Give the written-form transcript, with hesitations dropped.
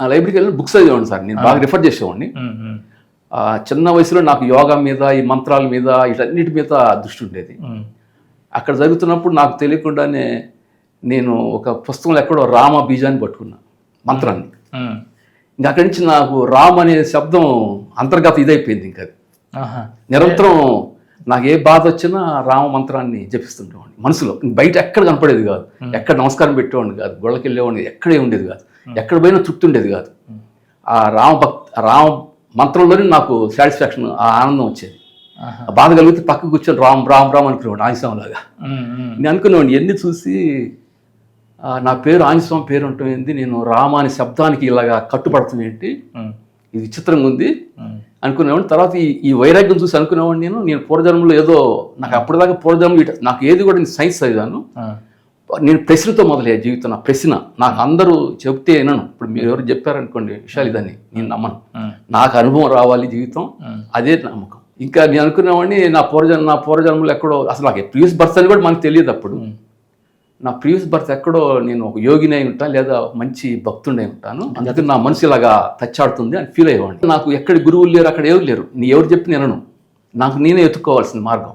ఆ లైబ్రరీకి వెళ్ళి బుక్స్ చదివేవాడిని సార్. నేను బాగా రిఫర్ చేసేవాడిని. చిన్న వయసులో నాకు యోగా మీద, ఈ మంత్రాల మీద, వీటన్నిటి మీద దృష్టి ఉండేది. అక్కడ జరుగుతున్నప్పుడు నాకు తెలియకుండానే నేను ఒక పుస్తకంలో ఎక్కడో రామ బీజాన్ని పట్టుకున్నా, మంత్రాన్ని. ఇంకా అక్కడి నుంచి నాకు రామ్ అనే శబ్దం అంతర్గత ఇదైపోయింది. ఇంకా నిరంతరం నాకు ఏ బాధ వచ్చినా రామ మంత్రాన్ని జపిస్తుండేవాడిని మనసులో. బయట ఎక్కడ కనపడేది కాదు, ఎక్కడ నమస్కారం పెట్టేవాడిని కాదు, గొళ్ళకి వెళ్ళేవాడిని ఎక్కడే ఉండేది కాదు, ఎక్కడ పోయినా తృప్తి ఉండేది కాదు. ఆ రామ మంత్రంలోనే నాకు సాటిస్ఫాక్షన్, ఆ ఆనందం వచ్చేది. బాధ కలిగితే పక్కకు కూర్చొని రామ్ రామ్ రామ్ అనుకునేవాడు, ఆంజనేయస్వామిలాగా. నేను అనుకునేవాడిని ఎన్ని చూసి నా పేరు ఆంజనేయస్వామి పేరు ఉంటుంది ఏంటి, నేను రామ అనే శబ్దానికి ఇలాగా కట్టుబడుతుంది ఏంటి, ఇది విచిత్రంగా ఉంది అనుకునేవాడిని. తర్వాత ఈ వైరాగ్యం చూసి అనుకునేవాడిని, నేను పూర్వజన్మలో ఏదో నాకు అప్పటిదాకా పూర్వజన్మ నాకు ఏది కూడా నేను సైన్స్ చదివాను. నేను ప్రశ్నతో మొదలయ్యే జీవితం. నా ప్రశ్న నాకు అందరూ చెప్తే వినను. ఇప్పుడు మీరు ఎవరు చెప్పారనుకోండి విషయాలు, ఇదని నేను నమ్మను. నాకు అనుభవం రావాలి జీవితం, అదే నమ్మకం. ఇంకా నేను అనుకునేవాడిని నా పూర్వజన్మలో ఎక్కడో, అసలు నాకు ప్రీవియస్ బర్త్ అని కూడా మనకు తెలియదు అప్పుడు. నా ప్రీవియస్ బర్త్ ఎక్కడో నేను ఒక యోగిని అయి ఉంటాను, లేదా మంచి భక్తుడిని అయి ఉంటాను, అందుకని నా మనసు ఇలాగా తచ్చాడుతుంది అని ఫీల్ అయ్యేవాడిని. నాకు ఎక్కడ గురువులు లేరు, అక్కడ ఎవరు లేరు, నీ ఎవరు చెప్పి నేను నాకు నేనే ఎత్తుక్కోవాల్సిన మార్గం.